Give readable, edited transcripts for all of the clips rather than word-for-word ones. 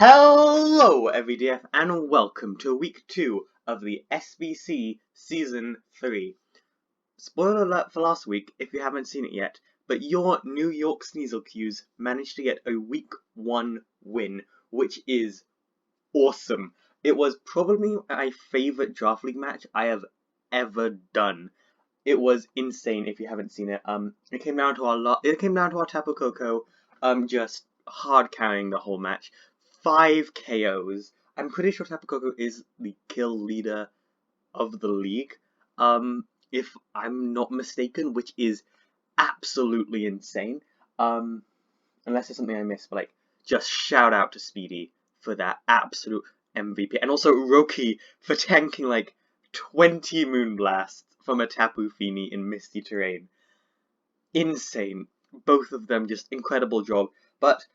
Hello, EveryDF, and welcome to week 2 of the SBC Season 3. Spoiler alert for last week if you haven't seen it yet, but your New York Sneaselcues managed to get a week 1 win, which is awesome. It was probably my favourite Draft League match I have ever done. It was insane if you haven't seen it. It came down to our Tapu Koko, just hard carrying the whole match. 5 KOs. I'm pretty sure Tapu Koko is the kill leader of the league. If I'm not mistaken, which is absolutely insane. Unless there's something I missed, but like, just shout out to Speedy for that absolute MVP, and also Roki for tanking like 20 Moonblasts from a Tapu Fini in misty terrain. Insane. Both of them just incredible job. But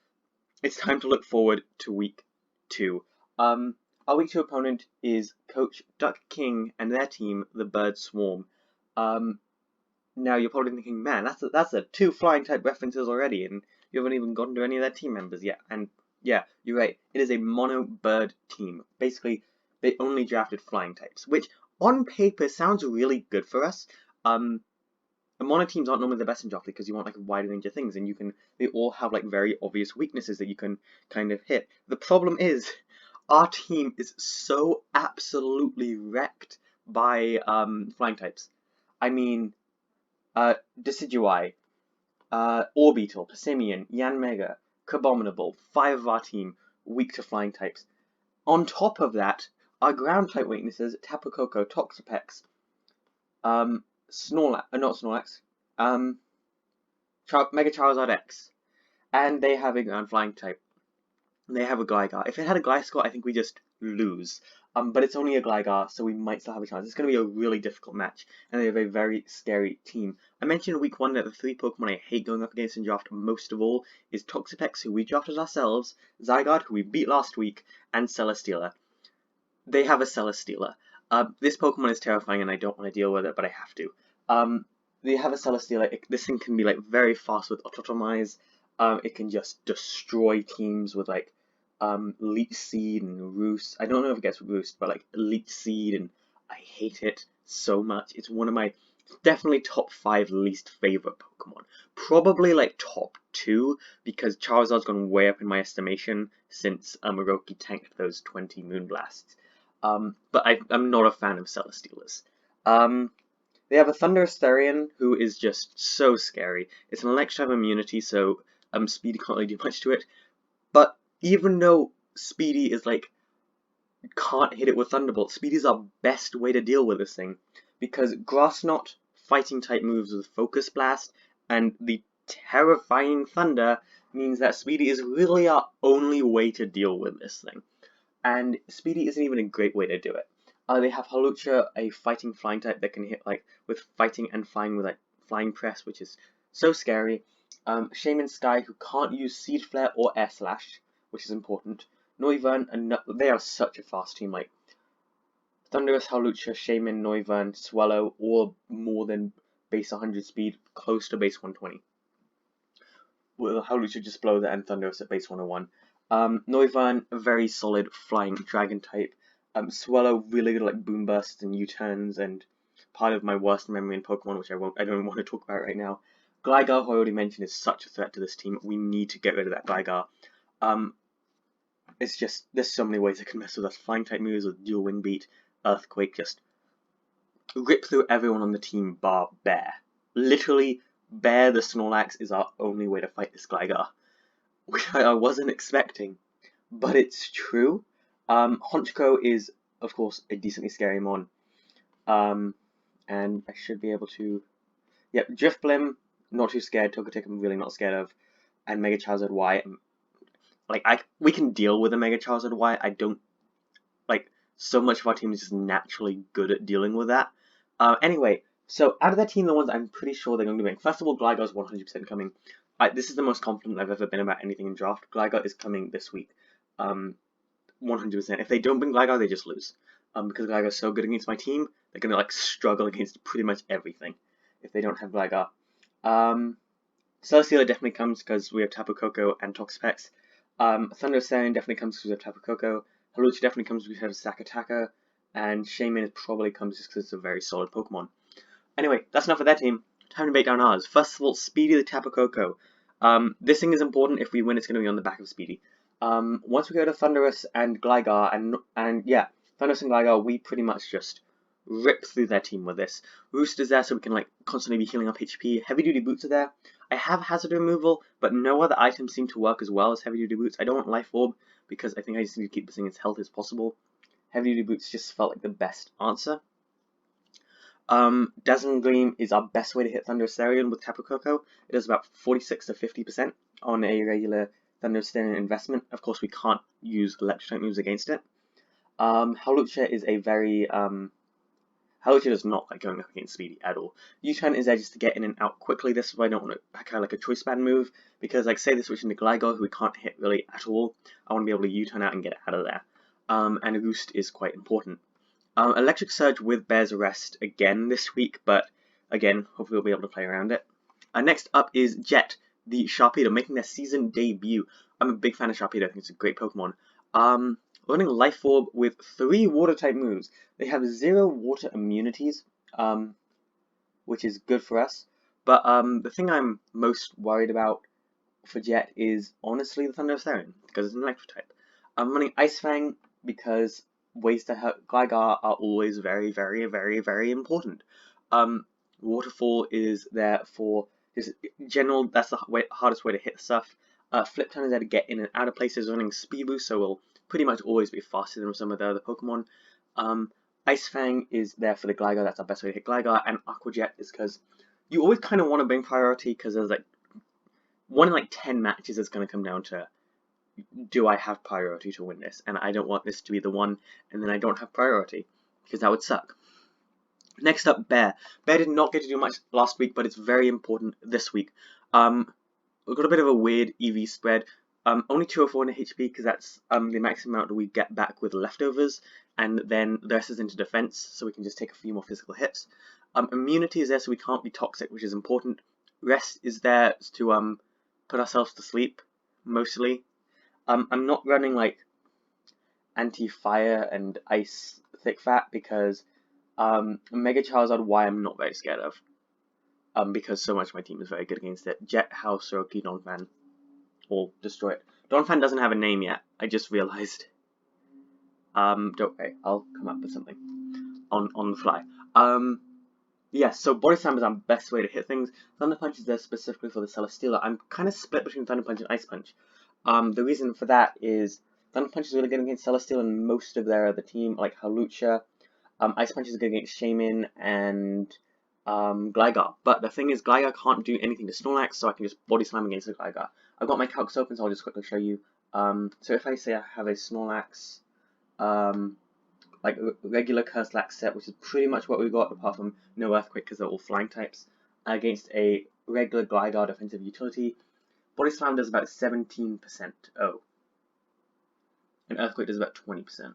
it's time to look forward to week 2. Our week 2 opponent is Coach Duck King and their team, the Bird Swarm. Now you're probably thinking, man, that's a 2 flying type references already, and you haven't even gotten to any of their team members yet. And yeah, you're right. It is a mono bird team. Basically, they only drafted flying types, which on paper sounds really good for us. Mono teams aren't normally the best in draft because you want like a wide range of things, and they all have like very obvious weaknesses that you can kind of hit. The problem is, our team is so absolutely wrecked by flying types. I mean, Decidueye, Orbeetle, Passimian, Yanmega, Crabominable, 5 of our team weak to flying types. On top of that, our ground type weaknesses, Tapu Koko, Toxapex, not Snorlax, Mega Charizard X, and they have a ground flying type. They have a Gligar. If it had a Gliscor, I think we just lose. But it's only a Gligar, so we might still have a chance. It's going to be a really difficult match, and they have a very scary team. I mentioned in week 1 that the 3 Pokemon I hate going up against in draft most of all is Toxapex, who we drafted ourselves, Zygarde, who we beat last week, and Celesteela. They have a Celesteela. This Pokemon is terrifying, and I don't want to deal with it, but I have to. They have a Celesteela. This thing can be like very fast with Autotomize. It can just destroy teams with like Leech Seed and Roost. I don't know if it gets Roost, but like Leech Seed, and I hate it so much. It's one of my definitely top 5 least favorite Pokemon. Probably like top 2 because Charizard's gone way up in my estimation since Hiroki tanked those 20 Moonblasts. But I'm not a fan of Celesteelas. They have a Thundurus Therian, who is just so scary. It's an electric type immunity, so Speedy can't really do much to it. But even though Speedy is like, can't hit it with Thunderbolt, Speedy's our best way to deal with this thing. Because Grass Knot, fighting type moves with Focus Blast, and the terrifying Thunder means that Speedy is really our only way to deal with this thing. And Speedy isn't even a great way to do it. They have Hawlucha, a fighting flying type that can hit like with fighting and flying with like flying press, which is so scary. Shaman Sky, who can't use Seed Flare or Air Slash, which is important. Noivern, and they are such a fast team. Like Thundurus, Hawlucha, Shaman, Noivern, Swallow, all more than base 100 speed, close to base 120. Well, Hawlucha just blow that, and Thundurus at base 101. Noivern, a very solid flying dragon type. Swallow, really good like boom bursts and U-turns, and part of my worst memory in Pokemon, which I don't want to talk about right now. Gligar, who I already mentioned, is such a threat to this team. We need to get rid of that Gligar. It's just, there's so many ways it can mess with us. Flying type moves with Dual Wind Beat, Earthquake, just rip through everyone on the team bar Bear. Literally, Bear the Snorlax is our only way to fight this Gligar, which I wasn't expecting, but it's true. Honchko is, of course, a decently scary mon. And I should be able to... Yep, Drifblim, not too scared. Togetic, I'm really not scared of. And Mega Charizard Y, we can deal with a Mega Charizard Y. I don't... so much of our team is just naturally good at dealing with that. Anyway, so out of that team, the ones I'm pretty sure they're going to win. First of all, Gligar's 100% coming. This is the most confident I've ever been about anything in draft. Gligar is coming this week. 100%. If they don't bring Gligar, they just lose. Because Gligar's so good against my team, they're going to struggle against pretty much everything if they don't have Gligar. Celesteela definitely comes because we have Tapu Koko and Toxapex. Thundurus Therian definitely comes because of Tapu Koko. Hawlucha definitely comes because of Sakataka, and Shaymin probably comes just because it's a very solid Pokemon. Anyway, that's enough of that team. Time to break down ours. First of all, Speedy the Tapu Koko. This thing is important. If we win, it's going to be on the back of Speedy. Once we go to Thundurus and Gligar, and yeah, Thundurus and Gligar, we pretty much just rip through their team with this. Roost is there so we can like constantly be healing up HP. Heavy Duty Boots are there. I have Hazard removal, but no other items seem to work as well as Heavy Duty Boots. I don't want Life Orb because I think I just need to keep this thing as healthy as possible. Heavy Duty Boots just felt like the best answer. Dazzling Gleam is our best way to hit Thundurus Therian with Tapu Koko. It does about 46 to 50% on a regular Thundurus Therian investment. Of course, we can't use electric type moves against it. Hawlucha is a very Hawlucha does not like going up against Speedy at all. U-turn is there just to get in and out quickly. This is why I don't want to kind of like a choice band move, because like say they switch into Gligar, who we can't hit really at all. I want to be able to U-turn out and get out of there. And a Roost is quite important. Electric Surge with Bear's Arrest again this week, but again, hopefully we'll be able to play around it. Next up is Jet, the Sharpedo, making their season debut. I'm a big fan of Sharpedo, I think it's a great Pokemon. Learning Life Orb with 3 Water-type moves. They have 0 water immunities, which is good for us. But the thing I'm most worried about for Jet is honestly the Thundurus Therian, because it's an electric type. I'm running Ice Fang because ways to hurt Gligar are always very, very, very, very important. Waterfall is there for just general, that's the hardest way to hit stuff. Flip Turn is there to get in and out of places. Running Speed Boost, so we'll pretty much always be faster than some of the other Pokemon. Ice Fang is there for the Gligar, that's our best way to hit Gligar, and Aqua Jet is because you always kind of want to bring priority because there's like 1 in like 10 matches is going to come down to, do I have priority to win this? And I don't want this to be the one, and then I don't have priority, because that would suck. Next up, Bear. Bear did not get to do much last week, but it's very important this week. We've got a bit of a weird EV spread. Only 204 in HP, because that's the maximum amount that we get back with leftovers, and then the rest is into defense, so we can just take a few more physical hits. Immunity is there, so we can't be toxic, which is important. Rest is there to put ourselves to sleep, mostly. I'm not running like anti-fire and ice thick fat because Mega Charizard Y I'm not very scared of. Because so much of my team is very good against it. Jet, House, Roki, Donphan, all destroy it. Donphan doesn't have a name yet, I just realized. Don't worry, I'll come up with something on the fly. Yeah, so Body Slam is our best way to hit things. Thunder Punch is there specifically for the Celesteela. I'm kind of split between Thunder Punch and Ice Punch. The reason for that is Thunder Punch is really good against Celesteela and most of their other team, like Hawlucha. Ice Punch is good against Shaymin and Gligar. But the thing is, Gligar can't do anything to Snorlax, so I can just Body Slam against the Gligar. I've got my calcs open, so I'll just quickly show you. So if I say I have a Snorlax, like regular Curselax set, which is pretty much what we got, apart from no Earthquake because they're all flying types, against a regular Gligar defensive utility, Body Slam does about 17%. Oh. And Earthquake does about 20%.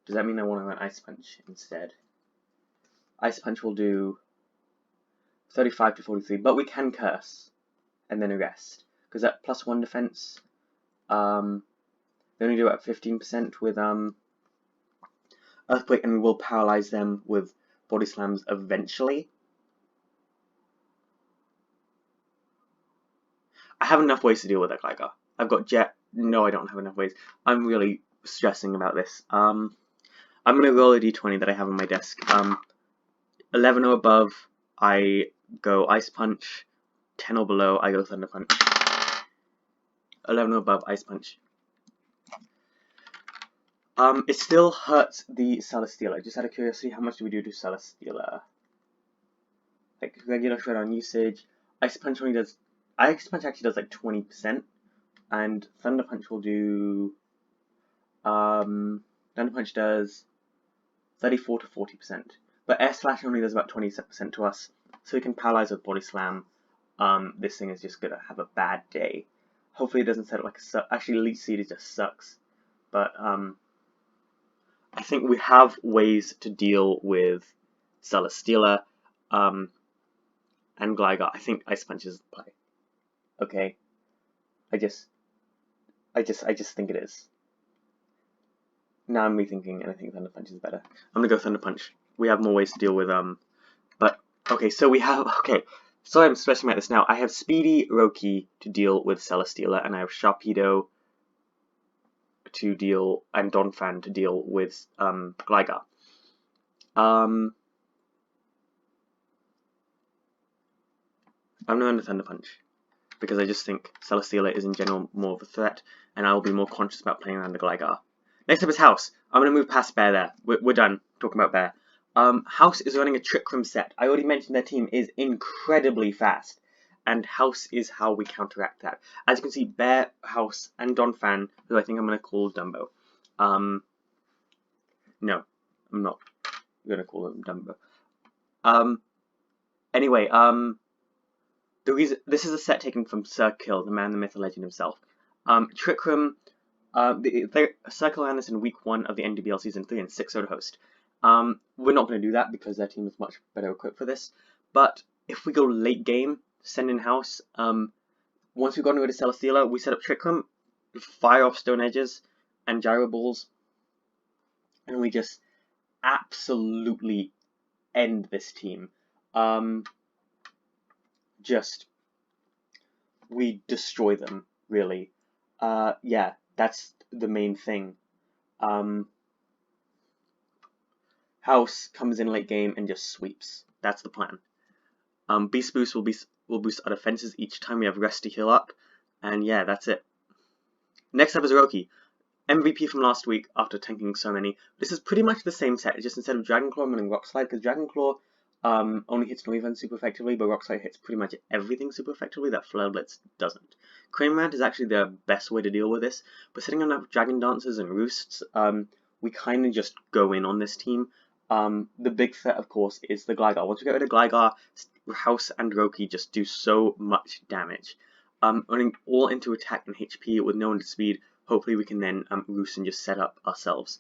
Does that mean I want to run Ice Punch instead? Ice Punch will do 35 to 43, but we can Curse and then Arrest, because that +1 defense, they only do about 15% with Earthquake, and we will paralyze them with Body Slams eventually. I have enough ways to deal with that Gligar. I've got Jet. No, I don't have enough ways. I'm really stressing about this. I'm going to roll a d20 that I have on my desk. 11 or above, I go Ice Punch. 10 or below, I go Thunder Punch. 11 or above, Ice Punch. It still hurts the Celesteela. Just out of curiosity, how much do we do to Celesteela? Like regular Shredder usage. Ice Punch only does. Ice Punch actually does like 20%, and Thunder Punch will do. Thunder Punch does 34 to 40%, but Air Slash only does about 27% to us, so we can paralyze with Body Slam. This thing is just gonna have a bad day. Hopefully it doesn't set up like a actually Leech Seed just sucks, but I think we have ways to deal with Celesteela. and Gligar. I think Ice Punch is the play. Okay. I just think it is. Now I'm rethinking, and I think Thunder Punch is better. I'm gonna go Thunder Punch. We have more ways to deal with but okay. So we have So I'm stressing about this now. I have Speedy Roki to deal with Celesteela, and I have Sharpedo to deal and Donphan to deal with Gligar. I'm going to Thunder Punch because I just think Celesteela is in general more of a threat, and I will be more conscious about playing around the Gligar. Next up is House. I'm going to move past Bear there. We're done talking about Bear. House is running a Trick Room set. I already mentioned their team is incredibly fast, and House is how we counteract that. As you can see, Bear, House, and Donphan, who I think I'm going to call Dumbo. No, I'm not going to call him Dumbo. Anyway, this is a set taken from Sir Kill, the man, the myth, the legend himself. Trick Room, Sir Kill ran this in week 1 of the NWBL Season 3 and 6 Soda Host. We're not going to do that because their team is much better equipped for this. But if we go late game, send in House, once we've gotten rid of Celesteela, we set up Trick Room, fire off Stone Edges and Gyro Balls, and we just absolutely end this team. We destroy them, really. Yeah, that's the main thing. House comes in late game and just sweeps. That's the plan. Beast Boost will boost our defenses each time we have rest to heal up, and yeah, that's it. Next up is Roki, MVP from last week after tanking so many. This is pretty much the same set, just instead of Dragon Claw, I'm running Rock Slide, because Dragon Claw only hits Noivern super effectively, but Rock Slide hits pretty much everything super effectively that Flare Blitz doesn't. Cramorant is actually the best way to deal with this, but setting enough Dragon Dances and Roosts, we kind of just go in on this team. The big threat, of course, is the Gligar. Once we get rid of Gligar, House and Roki just do so much damage. Running all into attack and HP with no into speed, hopefully we can then roost and just set up ourselves.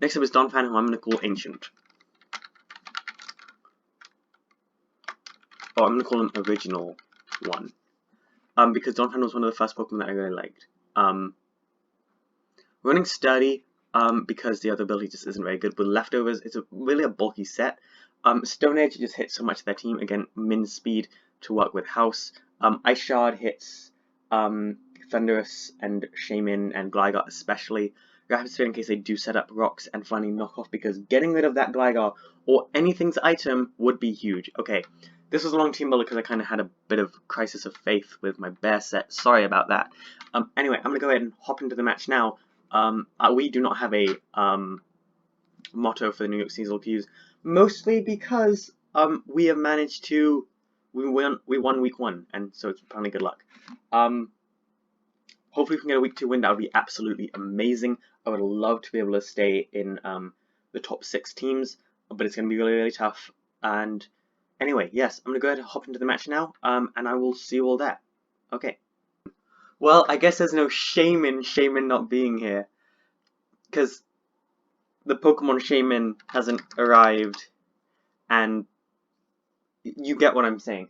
Next up is Donphan, who I'm going to call Ancient. Oh, I'm going to call him Original One. Because Donphan was one of the first Pokemon that I really liked. Running Sturdy, because the other ability just isn't very good. With Leftovers, it's really a bulky set. Stone Edge just hits so much of their team. Again, min speed to work with House. Ice Shard hits Thundurus and Shaymin and Gligar especially. Rapid Spin in case they do set up rocks, and finally Knockoff because getting rid of that Gligar or anything's item would be huge. Okay, this was a long team builder because I kind of had a bit of crisis of faith with my Bear set. Sorry about that. Anyway, I'm going to go ahead and hop into the match now. We do not have a motto for the New York Seasonal Qs, mostly because we have managed to we won week 1, and so it's apparently good luck. Hopefully we can get a week 2 win. That would be absolutely amazing. I would love to be able to stay in the top 6 teams, but it's going to be really, really tough. And anyway, yes, I'm going to go ahead and hop into the match now, and I will see you all there. Okay. Well, I guess there's no shame in not being here, because the Pokemon Shaymin hasn't arrived, and you get what I'm saying.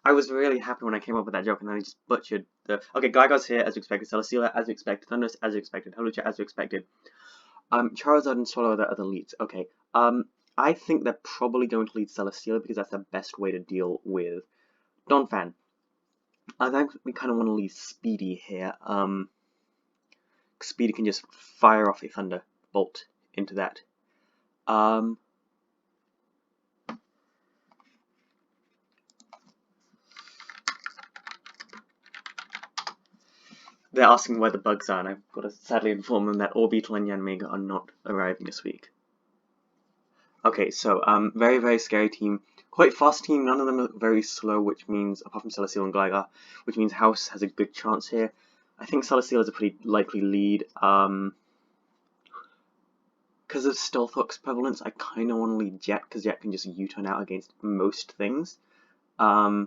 I was really happy when I came up with that joke, and then I just butchered the... Okay, Gligar's here, as we expected. Celesteela, as we expected. Thundurus, as we expected. Hawlucha, as we expected. Charizard and Swallow are the leads. Okay. I think they're probably going to lead Celesteela because that's the best way to deal with Donphan. I think we kind of want to leave Speedy here. Speedy can just fire off a Thunderbolt into that. They're asking where the bugs are, and I've got to sadly inform them that Orbeetle and Yanmega are not arriving this week. Okay, so, very, very scary team. Quite fast team, none of them are very slow, which means, apart from Celesteela and Gligar, which means House has a good chance here. I think Celesteela is a pretty likely lead. Because of Stealthrock's prevalence, I kind of want to lead Jet, because Jet can just U-turn out against most things. Yeah,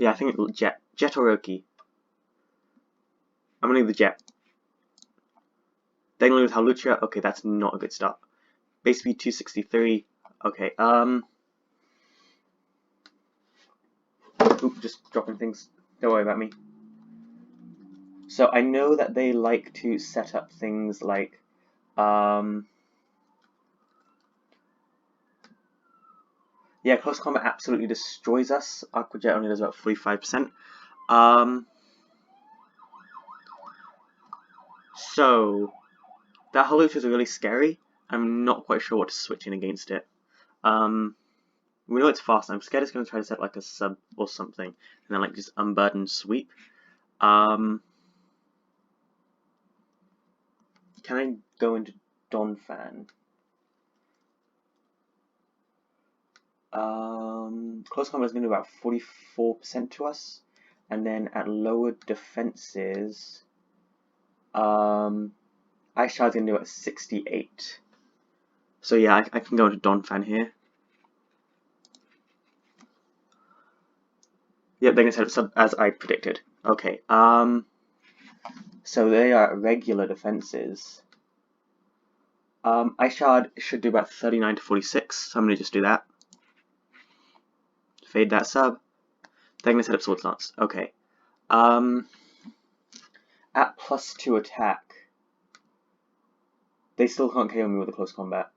I think Jet or Roki. I'm going to leave the Jet. Then with Hawlucha. Okay, that's not a good start. Base speed 263. Okay, Oop, just dropping things. Don't worry about me. So I know that they like to set up things like, yeah, close combat absolutely destroys us. Aqua Jet only does about 45%. So that Hawlucha is really scary. I'm not quite sure what to switch in against it. We know it's fast. I'm scared it's going to try to set like a sub or something, and then like just unburden sweep. Can I go into Donphan? Close combat is going to do about 44% to us, and then at lower defenses, Ice Shard's going to do about 68. So yeah, I can go into Donphan here. Yep, they're going to set up sub as I predicted. Okay, so they are regular defenses. Ice Shard should do about 39 to 46, so I'm going to just do that. Fade that sub. They're going to set up Swords Dance. Okay. At +2 attack, they still can't KO me with a close combat.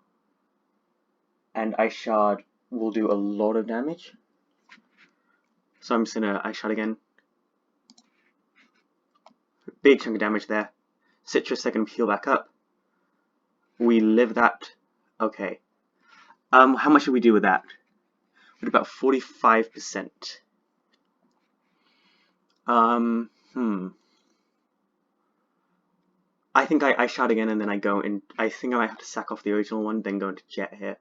And Ice Shard will do a lot of damage. So I'm just going to Ice Shard again. Big chunk of damage there. Citrus, I can heal back up. We live that. Okay. How much should we do with that? With about 45%. I think I Shard again and then I go in. I think I might have to sack off the original one, then go into Jet here.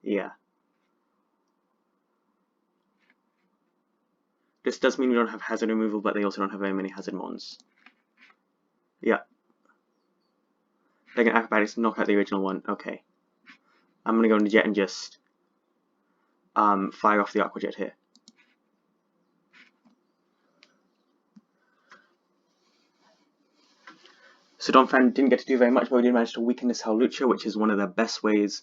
Yeah. This does mean we don't have hazard removal, but they also don't have very many hazard mons. Yeah. They're going to acrobatics knock out the original one. Okay. I'm going to go into Jet and just fire off the Aqua Jet here. So Donphan didn't get to do very much, but we did manage to weaken this Hawlucha, which is one of the best ways.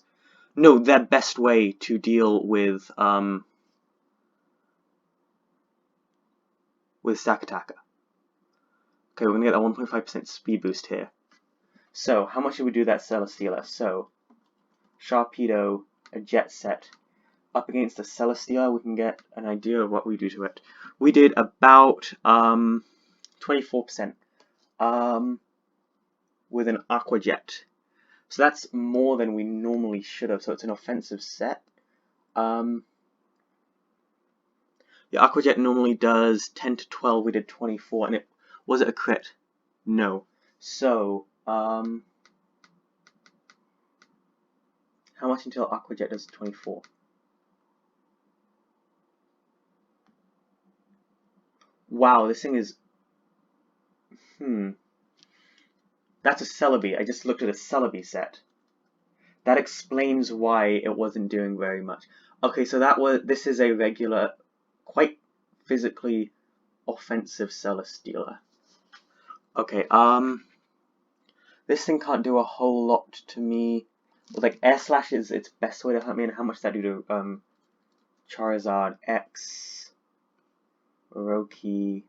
No, their best way to deal with Stakataka. Okay, we're gonna get that 1.5% speed boost here. So how much should we do that Celesteela? So Sharpedo, a Jet Set, up against a Celesteela, we can get an idea of what we do to it. We did about 24%. With an Aqua Jet. So that's more than we normally should have, so it's an offensive set. The Aqua Jet normally does 10 to 12, we did 24, and was it a crit? No. So, how much until Aqua Jet does 24? Wow, this thing is... That's a Celebi. I just looked at a Celebi set. That explains why it wasn't doing very much. Okay, so this is a regular, quite physically offensive Celesteela. Okay, this thing can't do a whole lot to me. But like Air Slash is its best way to hurt me, and how much does that do to Charizard X, Roki?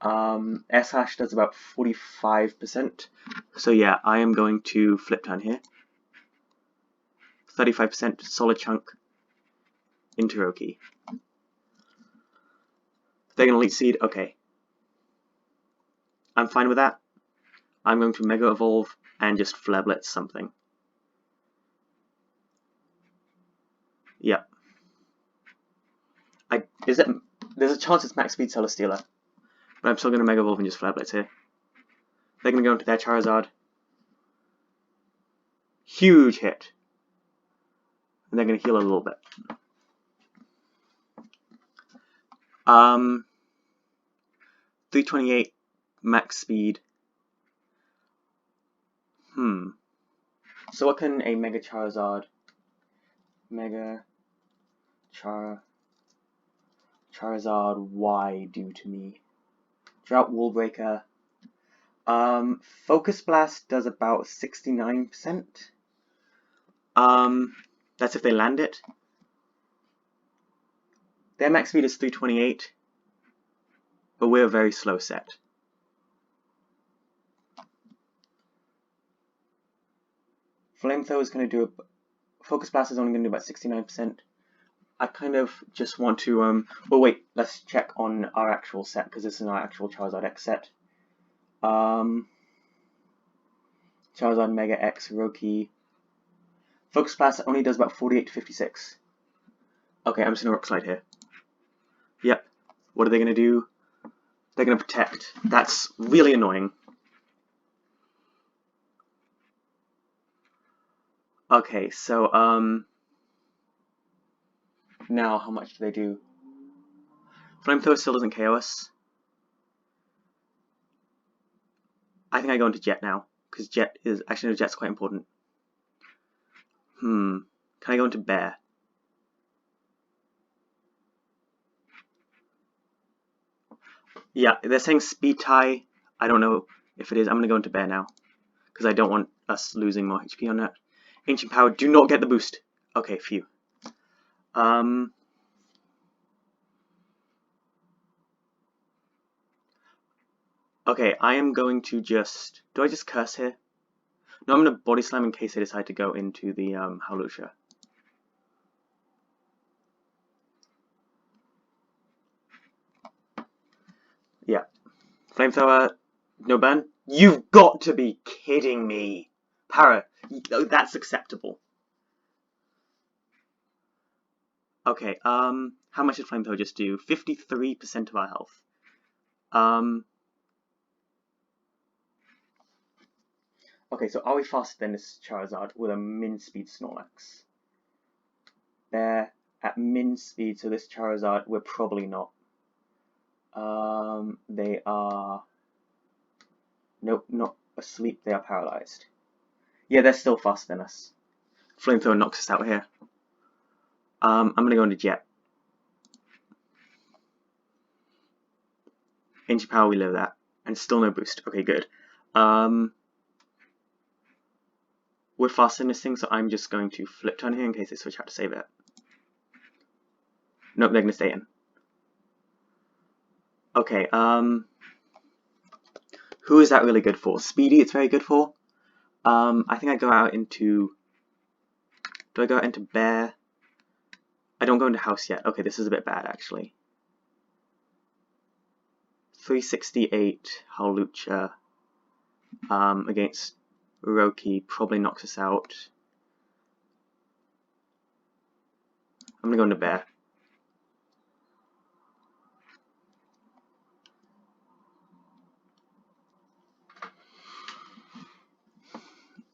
Air Slash does about 45%. So yeah, I am going to Flip Turn here. 35% solid chunk into Roki. They're gonna Leech Seed, okay. I'm fine with that. I'm going to Mega Evolve and just Flare Blitz something. Yep. There's a chance it's Max Speed Celesteela, but I'm still going to Mega Evolve and just Flare Blitz here. They're going to go into their Charizard. Huge hit. And they're going to heal a little bit. 328 max speed. So what can a Mega Charizard, Charizard Y do to me? Drought Wall Breaker. Focus Blast does about 69%. That's if they land it. Their max speed is 328, but we're a very slow set. Flamethrower is going to do a Focus Blast is only going to do about 69%. I kind of just want to well, wait, let's check on our actual set, because this is our actual Charizard X set. Charizard Mega X Roki. Focus Blast only does about 48 to 56. Okay, I'm just gonna Rock Slide here. Yep. What are they gonna do? They're gonna Protect. That's really annoying. Okay, so now how much do they do? Flamethrower still doesn't KO us. I think I go into Jet now, because Jet is actually no, Jet's quite important. Can I go into Bear? Yeah, they're saying Speed Tie. I don't know if it is. I'm gonna go into Bear now, because I don't want us losing more HP on that. Ancient Power, do not get the boost. Okay, phew. Okay, I am going to just... Do I just Curse here? No, I'm going to Body Slam in case I decide to go into the Hawlucha. Yeah. Flamethrower, no burn? You've got to be kidding me! Para, that's acceptable. Okay, how much did Flamethrower just do? 53% of our health. Okay, so are we faster than this Charizard with a min speed Snorlax? They're at min speed, so this Charizard, we're probably not. They are... Nope, not asleep, they are paralyzed. Yeah, they're still faster than us. Flamethrower knocks us out here. I'm gonna go into Jet. Ancient Power, we live that. And still no boost. Okay, good. We're faster than this thing, so I'm just going to Flip Turn here in case they switch out to save it. Nope, they're gonna stay in. Okay, who is that really good for? Speedy, it's very good for. I think I go out into... Do I go out into Bear? I don't go into House yet. Okay, this is a bit bad, actually. 368 Hawlucha against Roki probably knocks us out. I'm gonna go into Bear.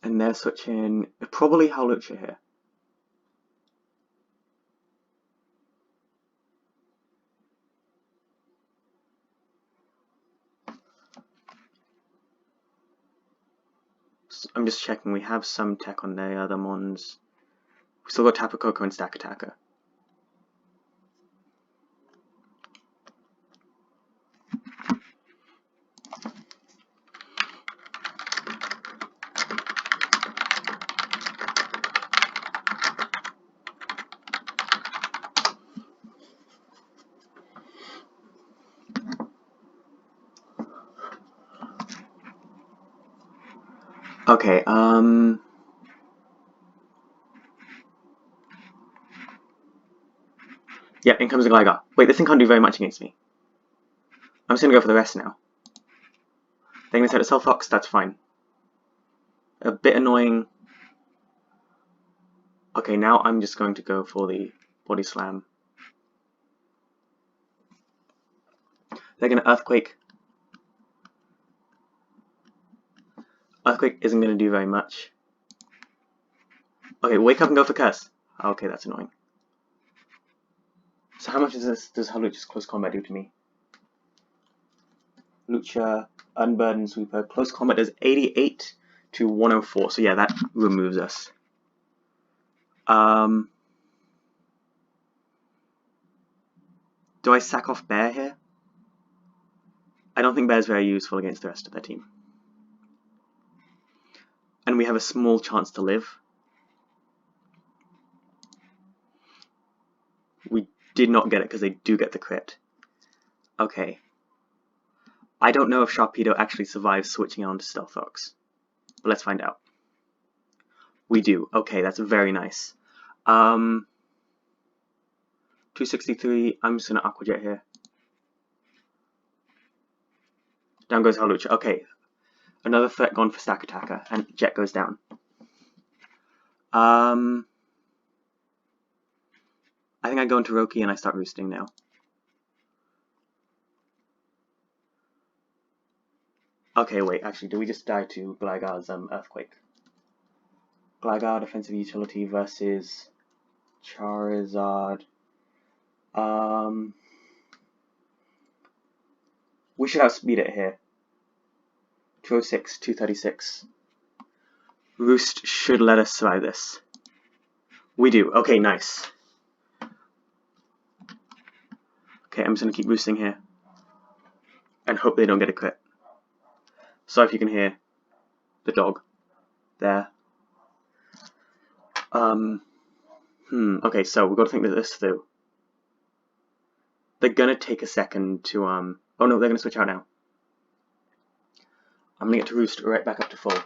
And they're switching probably Hawlucha here. So I'm just checking, we have some tech on the other mons. We still got Tapu Koko and Stack Attacker. Okay, yeah, in comes a Gligar. Wait, this thing can't do very much against me. I'm just gonna go for the rest now. They're gonna set itself Fox, that's fine. A bit annoying. Okay, now I'm just going to go for the Body Slam. They're gonna Earthquake. Earthquake isn't gonna do very much. Okay, wake up and go for Curse. Okay, that's annoying. So how much does Hawlucha's Close Combat do to me? Lucha, Unburdened Sweeper. Close Combat does 88 to 104. So yeah, that removes us. Do I sack off Bear here? I don't think Bear's very useful against the rest of their team. And we have a small chance to live. We did not get it because they do get the crit. Okay. I don't know if Sharpedo actually survives switching on to Stealth Rocks, but let's find out. We do. Okay, that's very nice. 263. I'm just gonna Aqua Jet here. Down goes Hawlucha. Okay, another threat gone for Stack Attacker, and Jet goes down. I think I go into Roki and I start roosting now. Okay, wait, actually, do we just die to Gligar's Earthquake? Gligar defensive utility versus Charizard. We should outspeed it here. 206, 236. Roost should let us survive this. We do. Okay, nice. Okay, I'm just gonna keep roosting here. And hope they don't get a crit. Sorry if you can hear the dog there. Okay, so we've got to think this through. They're gonna take a second to, oh no, they're gonna switch out now. I'm gonna get to Roost right back up to full.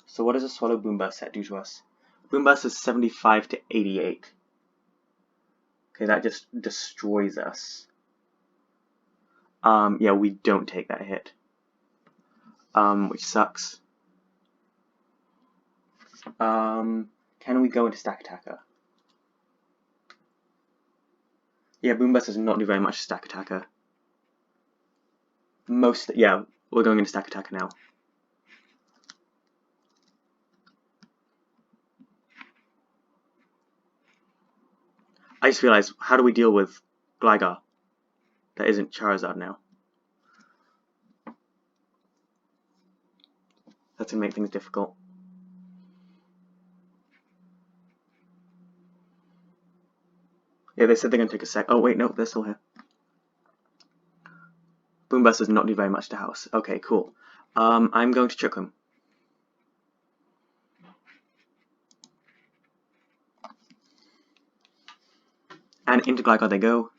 So what does a Swallow Boomburst set do to us? Boomburst is 75 to 88. Okay, that just destroys us. Yeah, we don't take that hit. Which sucks. Can we go into Stack Attacker? Yeah, Boomburst does not do very much Stack Attacker. Yeah, we're going into Stack Attacker now. I just realized, how do we deal with Gligar that isn't Charizard now? That's gonna make things difficult. Yeah, they said they're gonna take a sec. Oh wait, no, they're still here. Boomburst does not do very much to House. Okay, cool. I'm going to Trick Room. And into Gligar they go.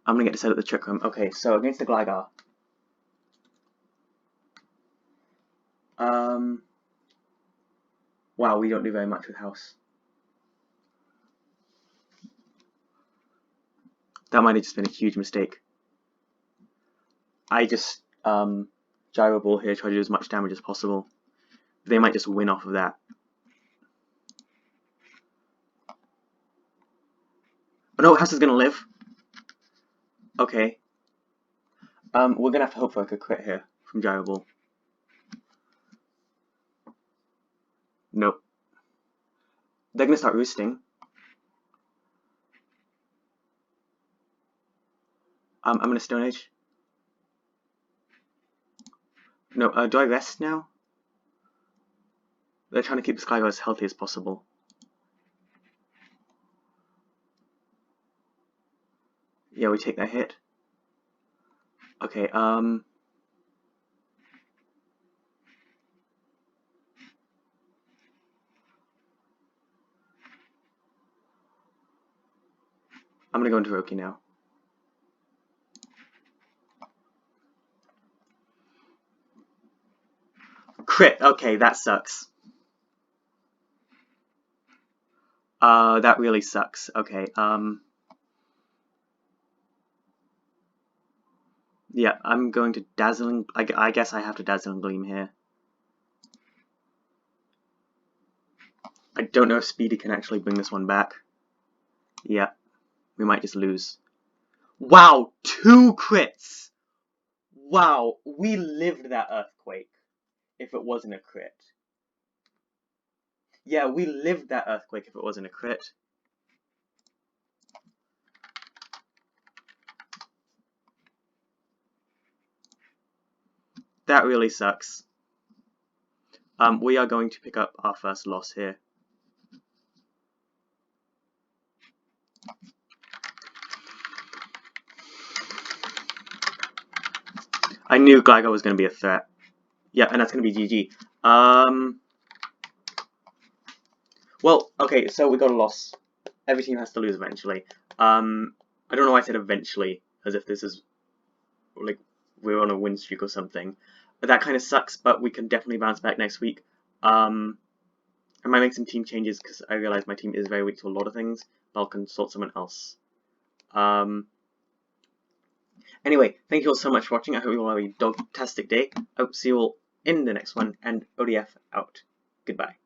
I'm gonna get to set up the Trick Room. Okay, so against the Gligar. Wow, we don't do very much with House. That might have just been a huge mistake. I just Gyro Ball here, try to do as much damage as possible. They might just win off of that. Oh no, House is gonna live. Okay. We're gonna have to hope for like a crit here from Gyro Ball. Nope. They're gonna start roosting. I'm gonna Stone Age. No, do I rest now? They're trying to keep this Gligar as healthy as possible. Yeah, we take that hit. Okay, I'm gonna go into Roki now. Crit! Okay, that sucks. That really sucks. Okay, yeah, I'm going to Dazzling... I guess I have to Dazzling Gleam here. I don't know if Speedy can actually bring this one back. Yeah, we might just lose. Wow, 2 crits! Wow, we lived that Earthquake, if it wasn't a crit. Yeah, we lived that Earthquake if it wasn't a crit. That really sucks. We are going to pick up our first loss here. I knew Gligar was going to be a threat. Yeah, and that's going to be GG. Well, okay, so we got a loss. every team has to lose eventually. I don't know why I said eventually, as if this is like we're on a win streak or something. But that kind of sucks, but we can definitely bounce back next week. I might make some team changes because I realize my team is very weak to a lot of things, but I'll consult someone else. Anyway, thank you all so much for watching. I hope you all have a dog-tastic day. I hope to see you all in the next one, and ODF out. Goodbye.